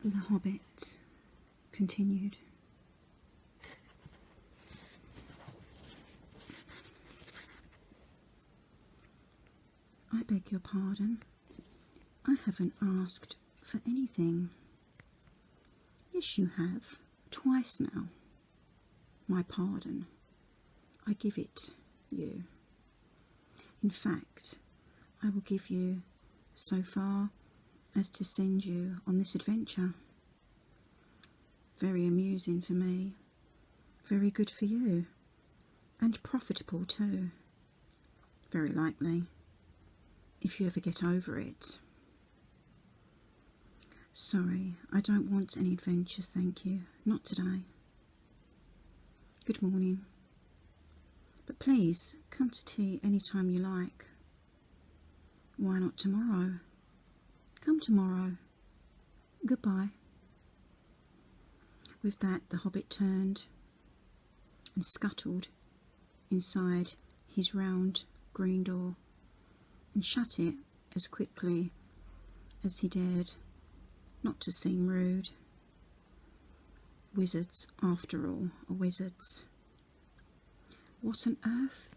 The Hobbit continued. I beg your pardon. I haven't asked for anything. Yes, you have. Twice now. My pardon. I give it you. In fact, I will give you so far as to send you on this adventure. Very amusing for me, very good for you, and profitable too. Very likely, if you ever get over it. Sorry, I don't want any adventures, thank you. Not today. Good morning. But please, come to tea any time you like. Why not tomorrow? Come tomorrow. Goodbye. With that, the Hobbit turned and scuttled inside his round green door and shut it as quickly as he dared, not to seem rude. Wizards, after all, are wizards. What on earth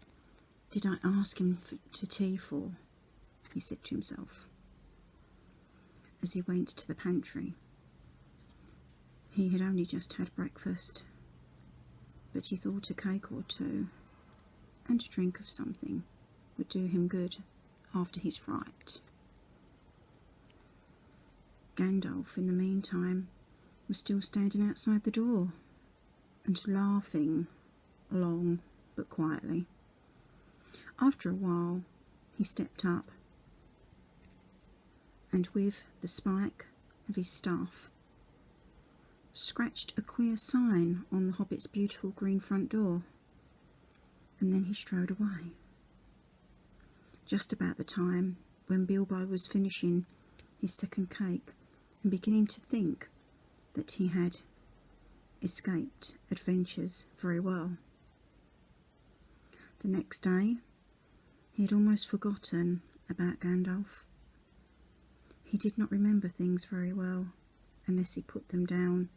did I ask him to tea for? He said to himself as he went to the pantry. He had only just had breakfast, but he thought a cake or two and a drink of something would do him good after his fright. Gandalf, in the meantime, was still standing outside the door and laughing long but quietly. After a while, he stepped up and with the spike of his staff scratched a queer sign on the Hobbit's beautiful green front door, and then he strode away. Just about the time when Bilbo was finishing his second cake and beginning to think that he had escaped adventures very well. The next day, he had almost forgotten about Gandalf. He did not remember things very well unless he put them down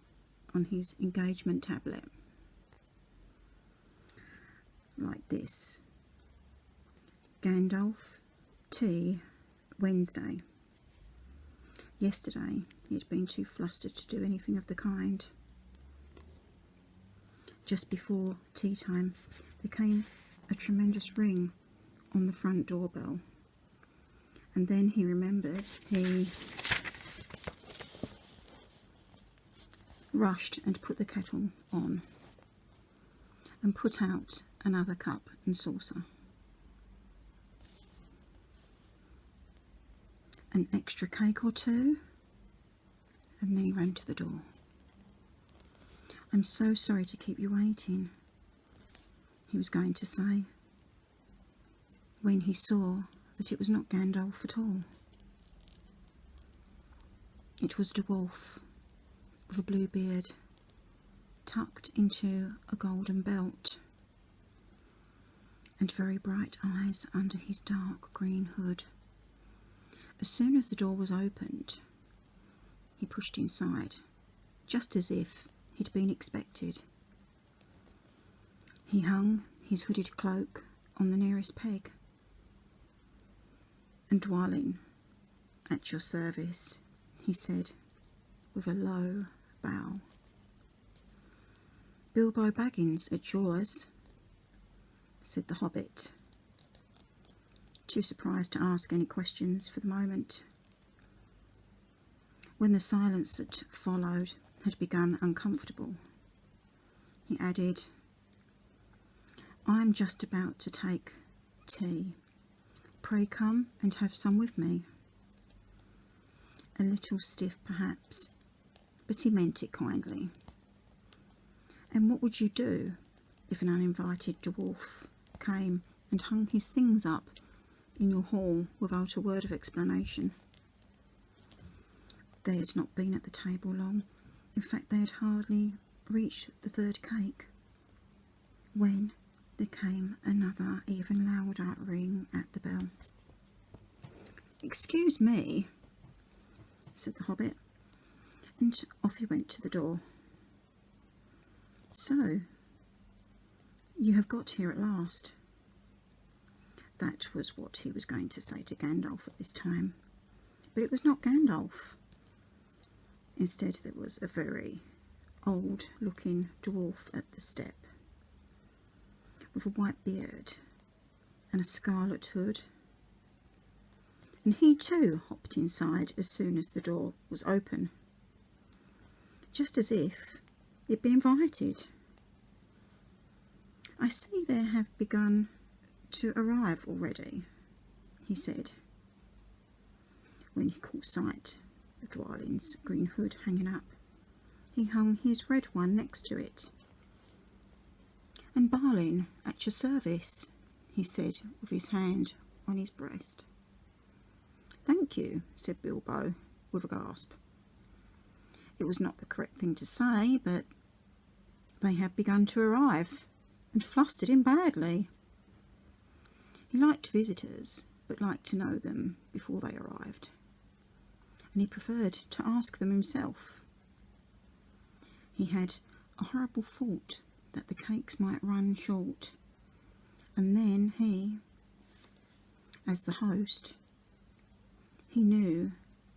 on his engagement tablet. Like this. Gandalf, tea, Wednesday. Yesterday he had been too flustered to do anything of the kind. Just before tea time there came a tremendous ring on the front doorbell, and then he remembered. He rushed and put the kettle on and put out another cup and saucer. An extra cake or two, and then he ran to the door. I'm so sorry to keep you waiting, he was going to say, when he saw that it was not Gandalf at all. It was a dwarf with a blue beard, tucked into a golden belt, and very bright eyes under his dark green hood. As soon as the door was opened, he pushed inside, just as if he'd been expected. He hung his hooded cloak on the nearest peg, and Dwalin, at your service, he said, with a low bow. Bilbo Baggins at yours, said the Hobbit, too surprised to ask any questions for the moment. When the silence that followed had begun uncomfortable, he added, I am just about to take tea. Pray come and have some with me. A little stiff perhaps, but he meant it kindly. And what would you do if an uninvited dwarf came and hung his things up in your hall without a word of explanation? They had not been at the table long. In fact, they had hardly reached the third cake when there came another, even louder ring at the bell. Excuse me, said the Hobbit, And off he went to the door. So, you have got here at last. That was what he was going to say to Gandalf at this time. But it was not Gandalf. Instead, there was a very old-looking dwarf at the step, with a white beard and a scarlet hood. And he too hopped inside as soon as the door was open, just as if he'd been invited. "I see there have begun to arrive already," he said, when he caught sight of Dwalin's green hood hanging up. He hung his red one next to it. "And Balin, at your service," he said with his hand on his breast. "Thank you," said Bilbo with a gasp. It was not the correct thing to say, but they had begun to arrive, and flustered him badly. He liked visitors, but liked to know them before they arrived, and he preferred to ask them himself. He had a horrible thought that the cakes might run short, and then he, as the host, he knew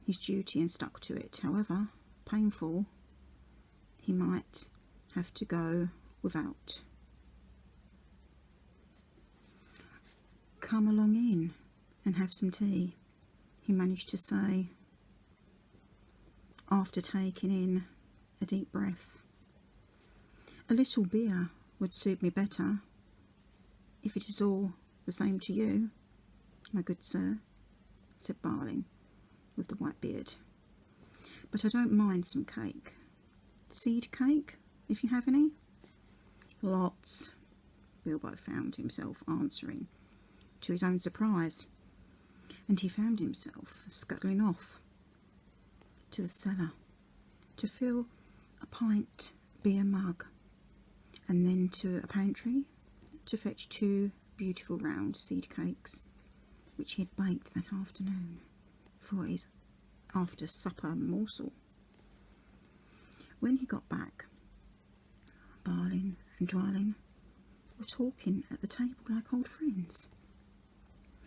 his duty and stuck to it. However painful, he might have to go without. "Come along in and have some tea," he managed to say, after taking in a deep breath. "A little beer would suit me better, if it is all the same to you, my good sir," said Balin with the white beard. "But I don't mind some cake. Seed cake, if you have any?" "Lots," Bilbo found himself answering, to his own surprise, and he found himself scuttling off to the cellar to fill a pint beer mug, and then to a pantry to fetch 2 beautiful round seed cakes, which he had baked that afternoon for his after-supper morsel. When he got back, Balin and Dwalin were talking at the table like old friends.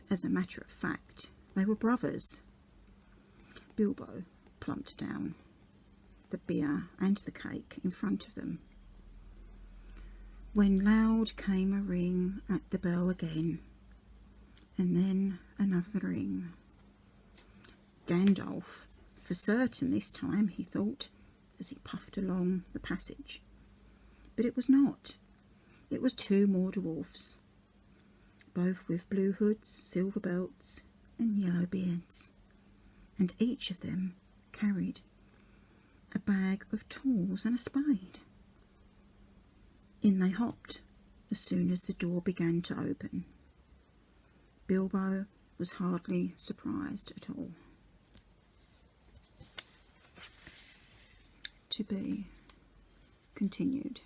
As a matter of fact, they were brothers. Bilbo plumped down the beer and the cake in front of them, when loud came a ring at the bell again, and then another ring. Gandalf, for certain this time, he thought, as he puffed along the passage. But it was not. It was 2 more dwarfs, both with blue hoods, silver belts, and yellow beards, and each of them carried a bag of tools and a spade. In they hopped as soon as the door began to open. Bilbo was hardly surprised at all. To be continued.